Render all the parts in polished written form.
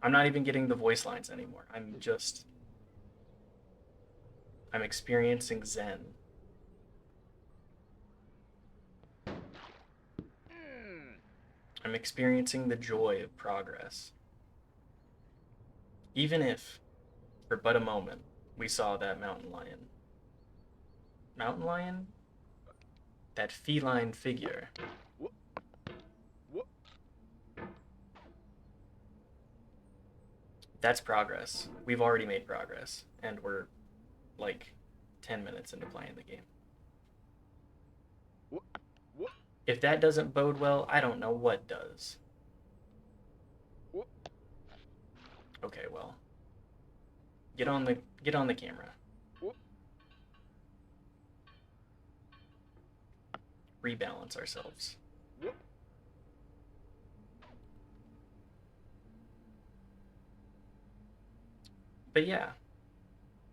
I'm not even getting the voice lines anymore. I'm experiencing Zen. I'm experiencing the joy of progress. Even if, for but a moment, we saw that mountain lion. Mountain lion? That feline figure. That's progress. We've already made progress, and we're like 10 minutes into playing the game. If that doesn't bode well, I don't know what does. Okay, well, get on the camera. Rebalance ourselves. But yeah,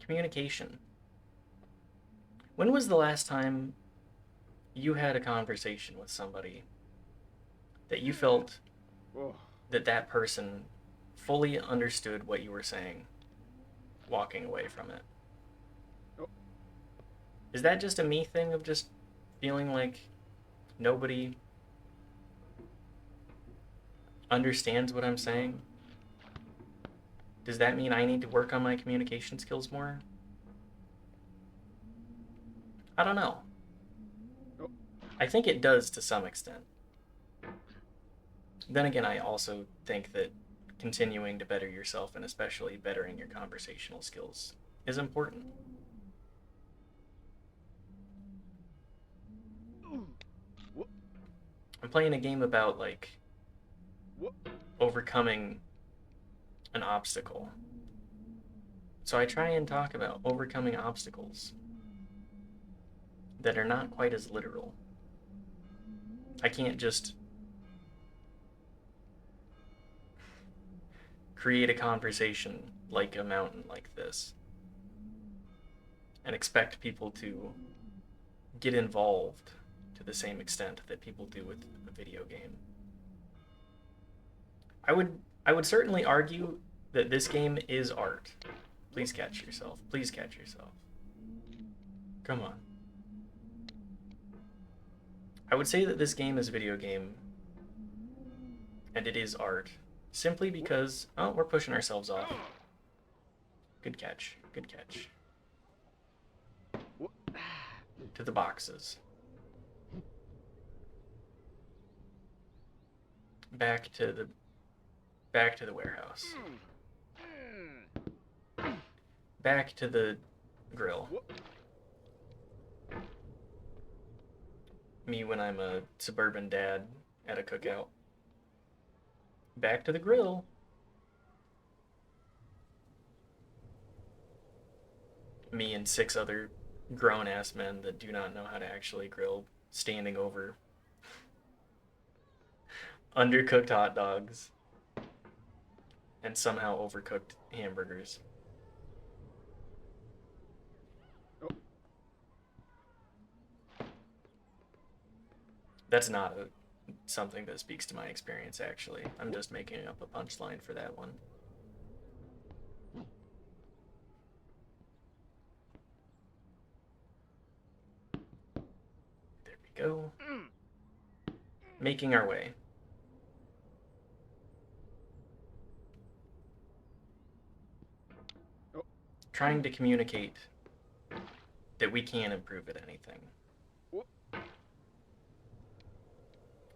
communication. When was the last time you had a conversation with somebody that you felt that that person fully understood what you were saying, walking away from it? Is that just a me thing of just feeling like nobody understands what I'm saying? Does that mean I need to work on my communication skills more? I don't know. I think it does to some extent. Then again, I also think that continuing to better yourself and especially bettering your conversational skills is important. I'm playing a game about like overcoming an obstacle. So I try and talk about overcoming obstacles that are not quite as literal. I can't just create a conversation like a mountain like this and expect people to get involved to the same extent that people do with a video game. I would certainly argue that this game is art. Please catch yourself. Please catch yourself. Come on. I would say that this game is a video game and it is art simply because, oh, we're pushing ourselves off. Good catch. Good catch. To the boxes. Back to the warehouse. Back to the grill. Me when I'm a suburban dad at a cookout. Back to the grill. Me and 6 other grown ass men that do not know how to actually grill standing over undercooked hot dogs and somehow overcooked hamburgers. That's not something that speaks to my experience, actually. I'm just making up a punchline for that one. There we go. Making our way. Trying to communicate that we can improve at anything.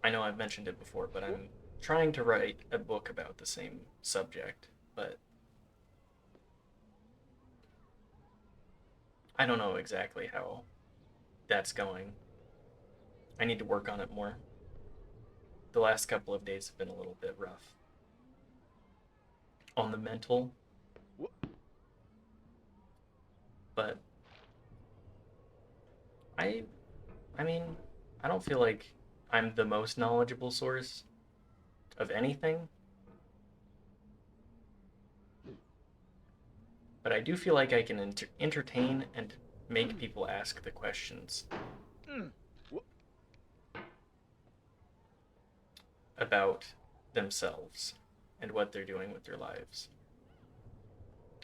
I know I've mentioned it before, but I'm trying to write a book about the same subject, but I don't know exactly how that's going. I need to work on it more. The last couple of days have been a little bit rough. On the mental, but I I mean, I don't feel like I'm the most knowledgeable source of anything, but I do feel like I can entertain and make people ask the questions about themselves and what they're doing with their lives.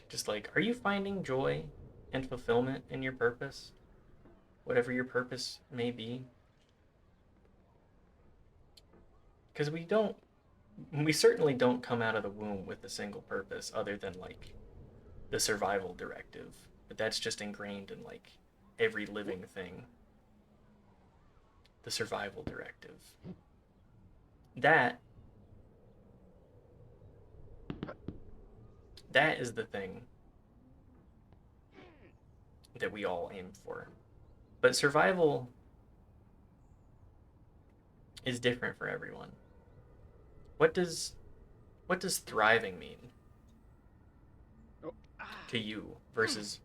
Just like, are you finding joy and fulfillment in your purpose? Whatever your purpose may be. Because we certainly don't come out of the womb with a single purpose other than like the survival directive. But that's just ingrained in like every living thing. The survival directive. That is the thing that we all aim for. But survival is different for everyone. What does thriving mean to you versus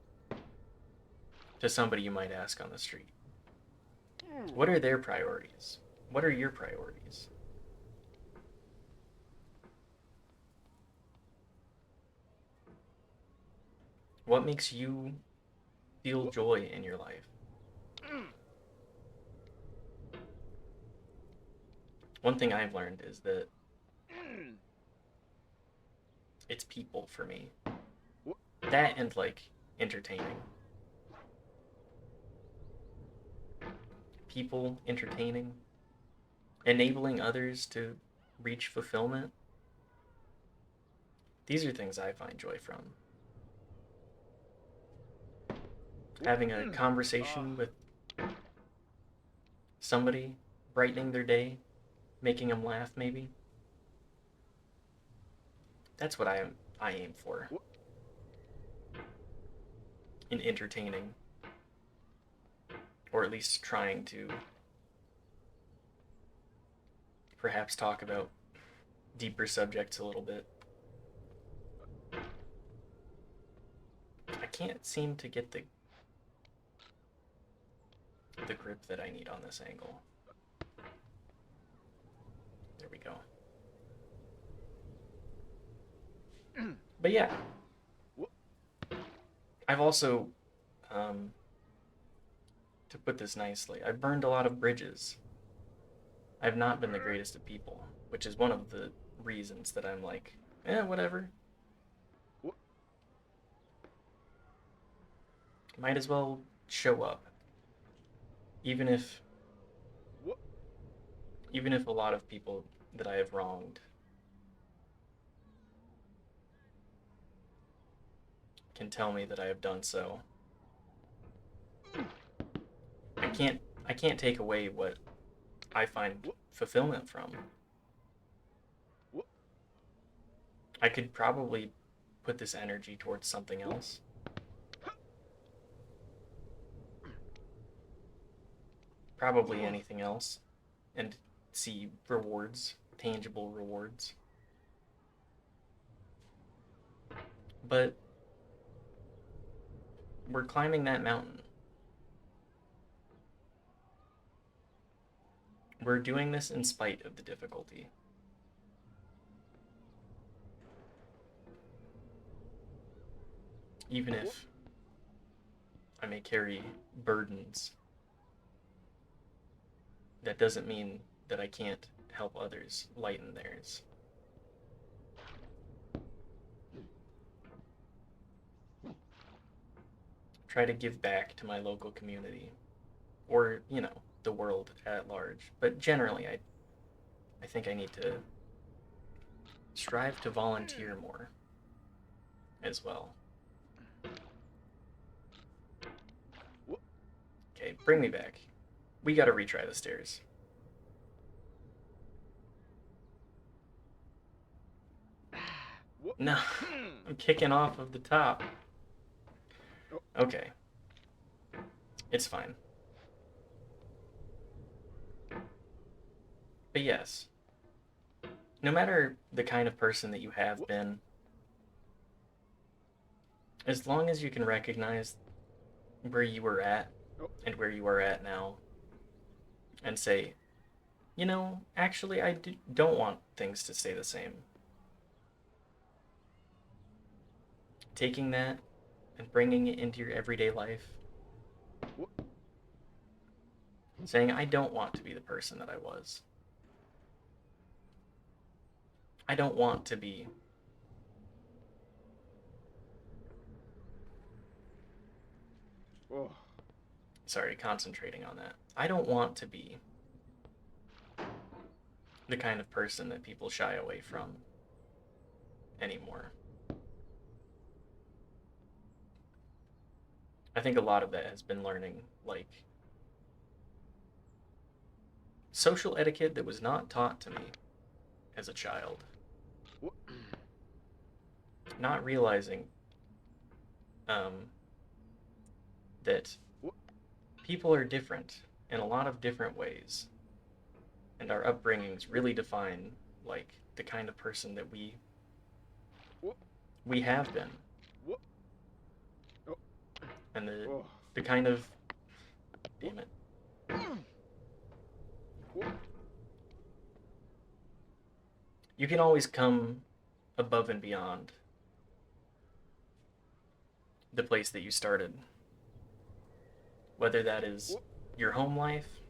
to somebody you might ask on the street? What are their priorities? What are your priorities? What makes you feel joy in your life? One thing I've learned is that it's people for me. That and like entertaining. People entertaining, enabling others to reach fulfillment. These are things I find joy from. Having a conversation with somebody, brightening their day, making them laugh maybe. That's what I aim for. In entertaining. Or at least trying to perhaps talk about deeper subjects a little bit. I can't seem to get the grip that I need on this angle. There we go. But yeah, I've also, to put this nicely, I've burned a lot of bridges. I've not been the greatest of people, which is one of the reasons that I'm like, whatever. Might as well show up. Even if a lot of people that I have wronged can tell me that I have done so. I can't take away what I find fulfillment from. I could probably put this energy towards something else. Probably anything else, and see rewards, tangible rewards. But we're climbing that mountain. We're doing this in spite of the difficulty. Even if I may carry burdens, that doesn't mean that I can't help others lighten theirs. Try to give back to my local community, or, the world at large. But generally, I think I need to strive to volunteer more as well. Okay, bring me back. We gotta retry the stairs. No, I'm kicking off of the top. Okay. It's fine. But yes, no matter the kind of person that you have been, as long as you can recognize where you were at and where you are at now, and say, actually, I don't want things to stay the same. Taking that and bringing it into your everyday life. Saying, I don't want to be the person that I was. I don't want to be. Oh. Sorry, concentrating on that. I don't want to be the kind of person that people shy away from anymore. I think a lot of that has been learning, like, social etiquette that was not taught to me as a child. Not realizing um, that people are different in a lot of different ways, and our upbringings really define, like, the kind of person that we have been, and Oh. the kind of, damn it, you can always come above and beyond the place that you started, whether that is your home life,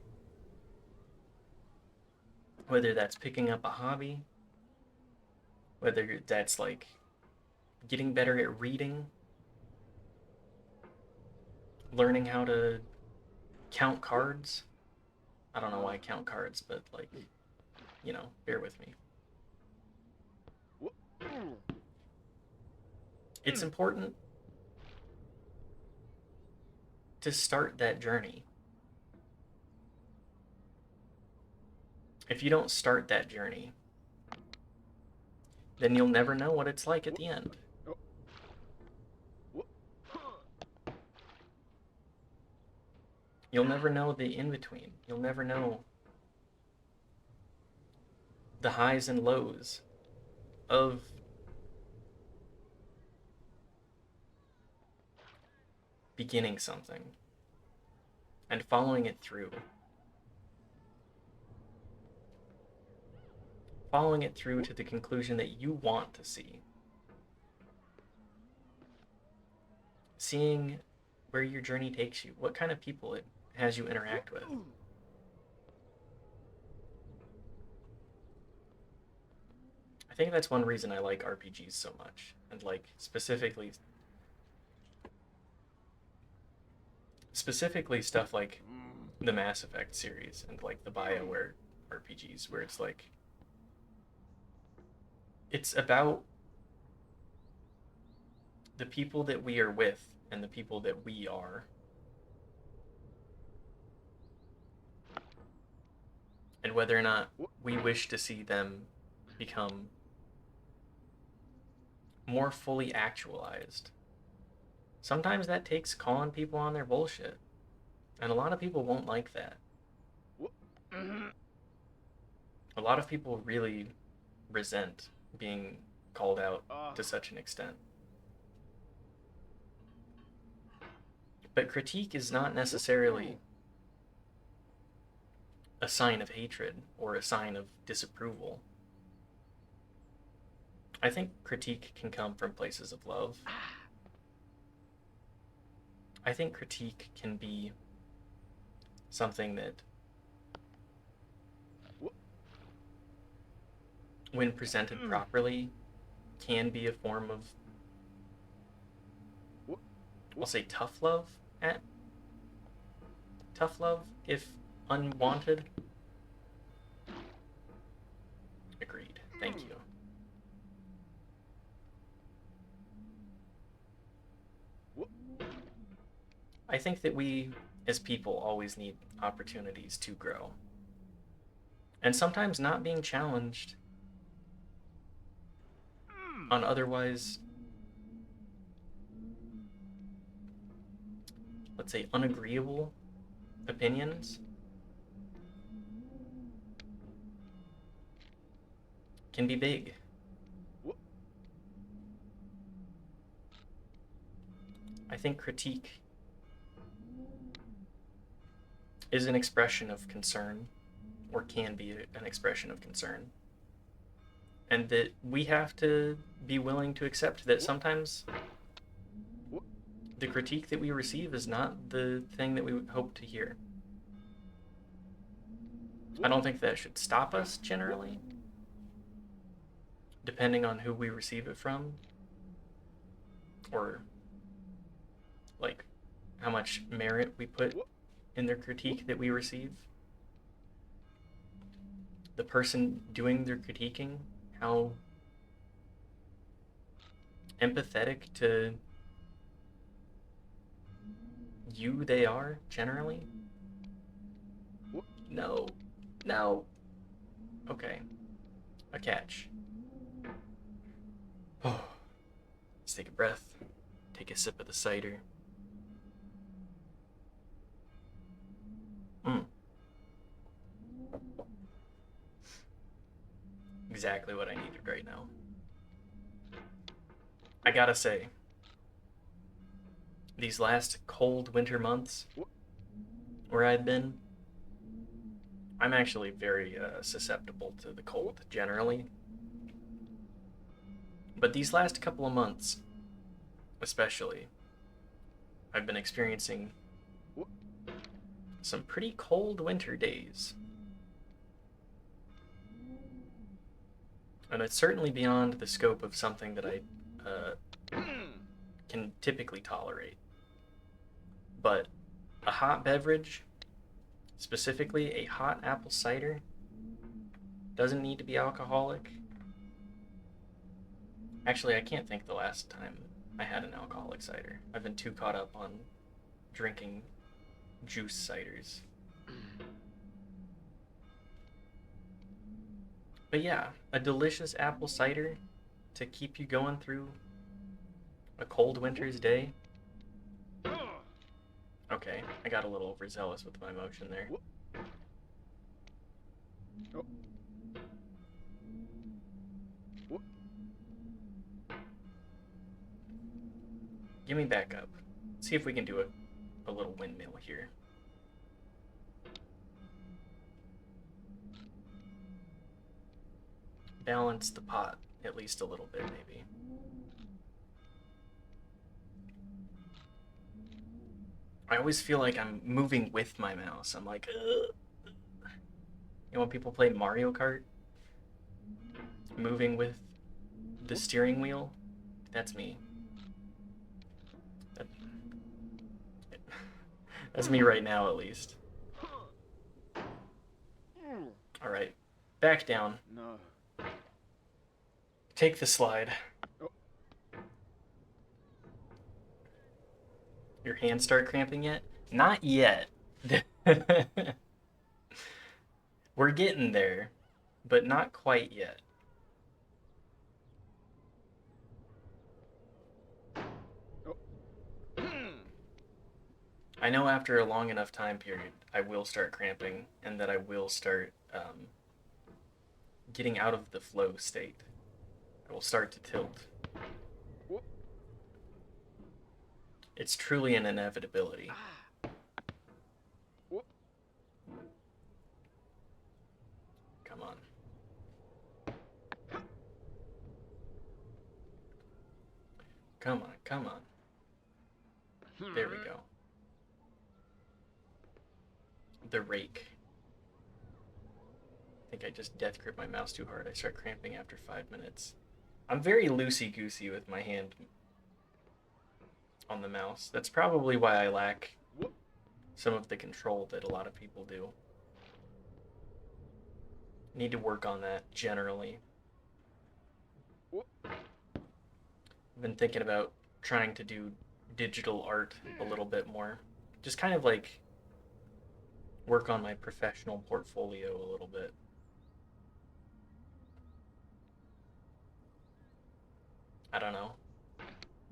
whether that's picking up a hobby, whether that's like getting better at reading, learning how to count cards. I don't know why I count cards, but like, bear with me. It's important to start that journey. If you don't start that journey, then you'll never know what it's like at the end. You'll never know the in between. You'll never know the highs and lows of beginning something and following it through. Following it through to the conclusion that you want to see. Seeing where your journey takes you, what kind of people it has you interact with. I think that's one reason I like RPGs so much, and like specifically stuff like the Mass Effect series and like the BioWare RPGs, where it's like it's about the people that we are with and the people that we are, and whether or not we wish to see them become more fully actualized. Sometimes that takes calling people on their bullshit, and a lot of people won't like that. A lot of people really resent being called out to such an extent. But critique is not necessarily a sign of hatred or a sign of disapproval. I think critique can come from places of love. I think critique can be something that, when presented properly, can be a form of, I'll say, tough love. Tough love, if unwanted. Agreed. Thank you. I think that we, as people, always need opportunities to grow. And sometimes not being challenged on otherwise, let's say, unagreeable opinions can be big. I think critique is an expression of concern, or can be an expression of concern. And that we have to be willing to accept that sometimes the critique that we receive is not the thing that we would hope to hear. I don't think that should stop us generally, depending on who we receive it from, or like how much merit we put in their critique that we receive, the person doing their critiquing, how empathetic to you they are generally. No. No. Okay. A catch. Oh. Let's take a breath. Take a sip of the cider. Mm. Exactly what I needed right now. I gotta say, these last cold winter months where I've been, I'm actually very susceptible to the cold generally. But these last couple of months, especially, I've been experiencing some pretty cold winter days. And it's certainly beyond the scope of something that I can typically tolerate. But a hot beverage, specifically a hot apple cider, doesn't need to be alcoholic. Actually, I can't think the last time I had an alcoholic cider. I've been too caught up on drinking juice ciders. But yeah, a delicious apple cider to keep you going through a cold winter's day. Okay, I got a little overzealous with my motion there. Give me back up. See if we can do a little windmill here. Balance the pot at least a little bit, maybe. I always feel like I'm moving with my mouse. I'm like, ugh. You know when people play Mario Kart? Moving with the steering wheel? That's me. That, that's me right now, at least. Alright. Back down. No. Take the slide. Your hands start cramping yet? Not yet. We're getting there, but not quite yet. I know after a long enough time period, I will start cramping, and that I will start getting out of the flow state. I will start to tilt. It's truly an inevitability. Come on. Come on, come on. There we go. The rake. I think I just death grip my mouse too hard. I start cramping after 5 minutes. I'm very loosey-goosey with my hand on the mouse. That's probably why I lack some of the control that a lot of people do. Need to work on that generally. I've been thinking about trying to do digital art a little bit more. Just kind of like work on my professional portfolio a little bit. I don't know.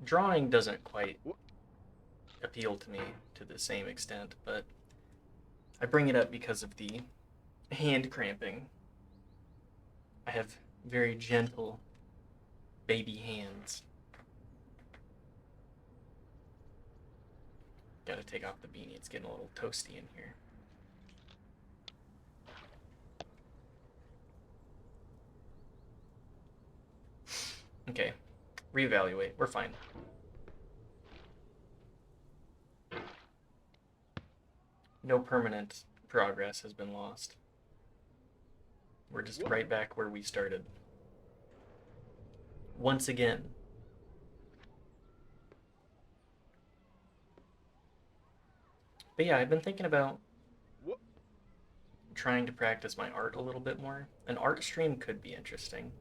Drawing doesn't quite appeal to me to the same extent, but I bring it up because of the hand cramping. I have very gentle baby hands. Gotta take off the beanie, it's getting a little toasty in here. Okay, reevaluate, we're fine. No permanent progress has been lost. We're just right back where we started. once again. But yeah, I've been thinking about What? trying to practice my art a little bit more. An art stream could be interesting.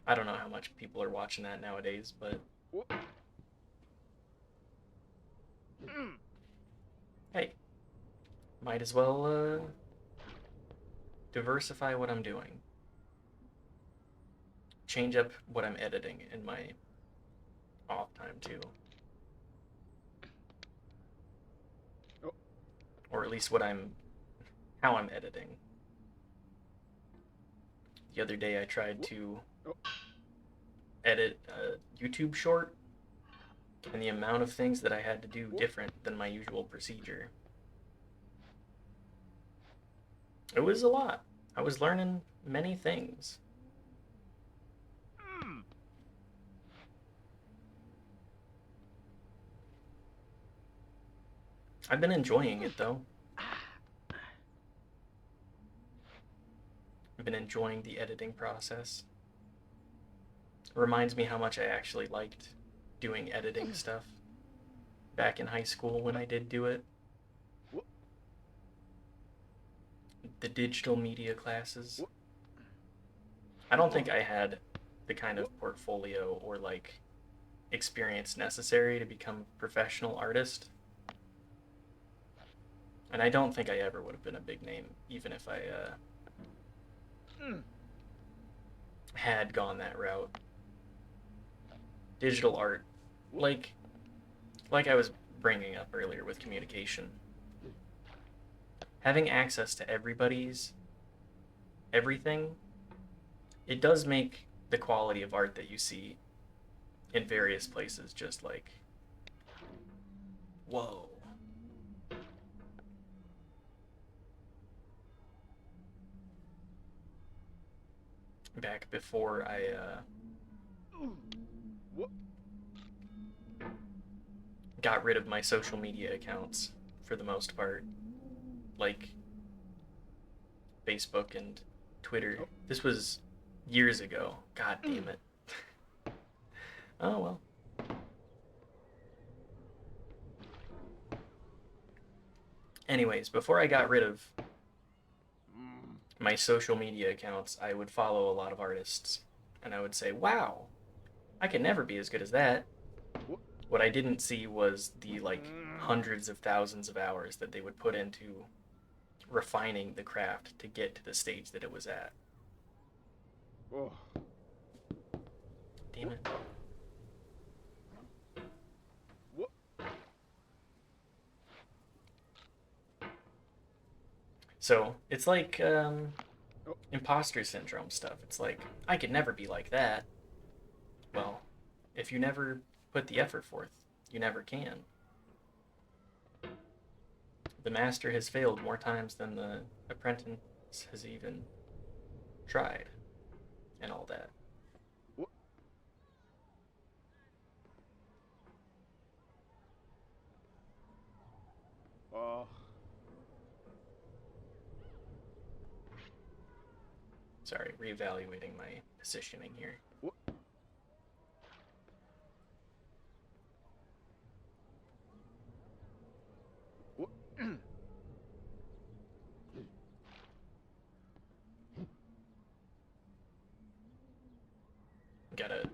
I don't know how much people are watching that nowadays, but What? Mm. hey, might as well diversify what I'm doing. Change up what I'm editing in my off time too. Oh. Or at least how I'm editing. The other day I tried What? to Oh. edit a YouTube short, and the amount of things that I had to do What? different than my usual procedure. It was a lot. I was learning many things. Mm. I've been enjoying it though. I've been enjoying the editing process. It reminds me how much I actually liked doing editing stuff back in high school when I did do it. What? The digital media classes. What? I don't Oh. think I had the kind What? of portfolio or like experience necessary to become a professional artist. And I don't think I ever would have been a big name, even if I Mm. had gone that route. Digital art, What? like like I was bringing up earlier with communication, having access to everybody's everything, it does make the quality of art that you see in various places just like, whoa. Back before I What? got rid of my social media accounts for the most part, like Facebook and Twitter. Oh. This was years ago. God damn Mm. it. Oh well. Anyways, before I got rid of Mm. my social media accounts, I would follow a lot of artists and I would say, wow, I can never be as good as that. What? What I didn't see was the like Mm. hundreds of thousands of hours that they would put into refining the craft to get to the stage that it was at. Oh. Damn What? it. What? So it's like Oh. imposter syndrome stuff. It's like, I could never be like that. Well, if you never put the effort forth, you never can. The master has failed more times than the apprentice has even tried, and all that. What? Oh. Sorry, reevaluating my positioning here. What? What? Mm. Gotta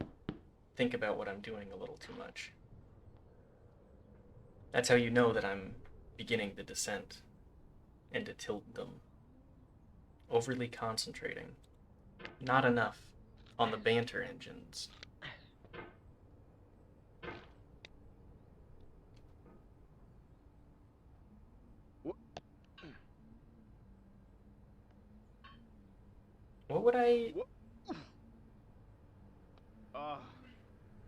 think about what I'm doing a little too much. That's how you know that I'm beginning the descent into tiltdom. Overly concentrating. Not enough on the banter engines. What? What would I What? Ah.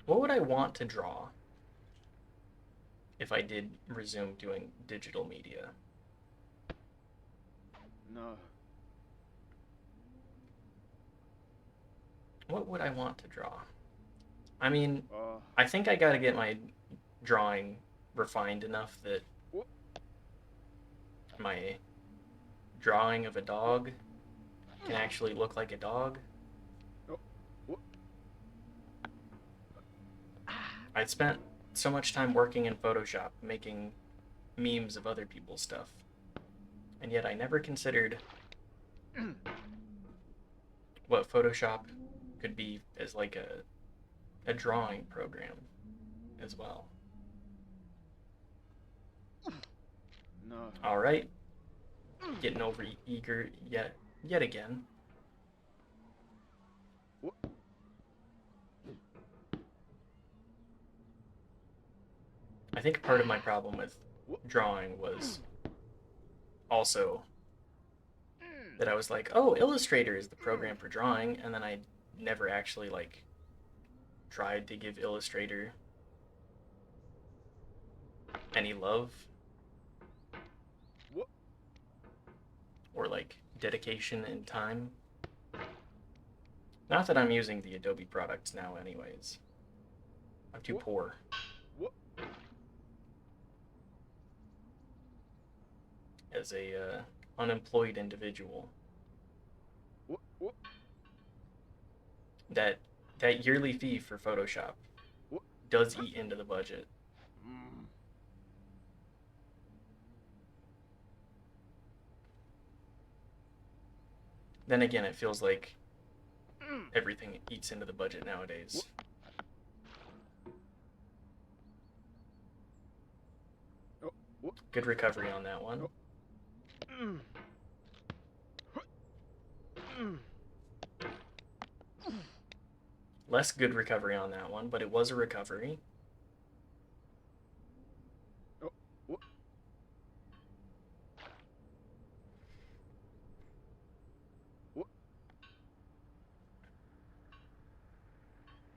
what would I want to draw if I did resume doing digital media? No. What would I want to draw? I mean, Ah. I think I gotta get my drawing refined enough that What? my drawing of a What? dog can actually look like a dog. Oh. I'd spent so much time working in Photoshop, making memes of other people's stuff, and yet I never considered what Photoshop could be as like a drawing program as well. No. All right, getting over eager yet again. What? I think part of my problem with What? drawing was also that I was like, oh, Illustrator is the program for drawing, and then I never actually like tried to give Illustrator any love What? or like dedication and time. Not that I'm using the Adobe products now, anyways. I'm too What? poor. What? As a unemployed individual. What? What? That that yearly fee for Photoshop What? does eat into the budget. Mm. Then again, it feels like everything eats into the budget nowadays. Oh, what? Good recovery on that one. Mm. Mm. Less good recovery on that one, but it was a recovery.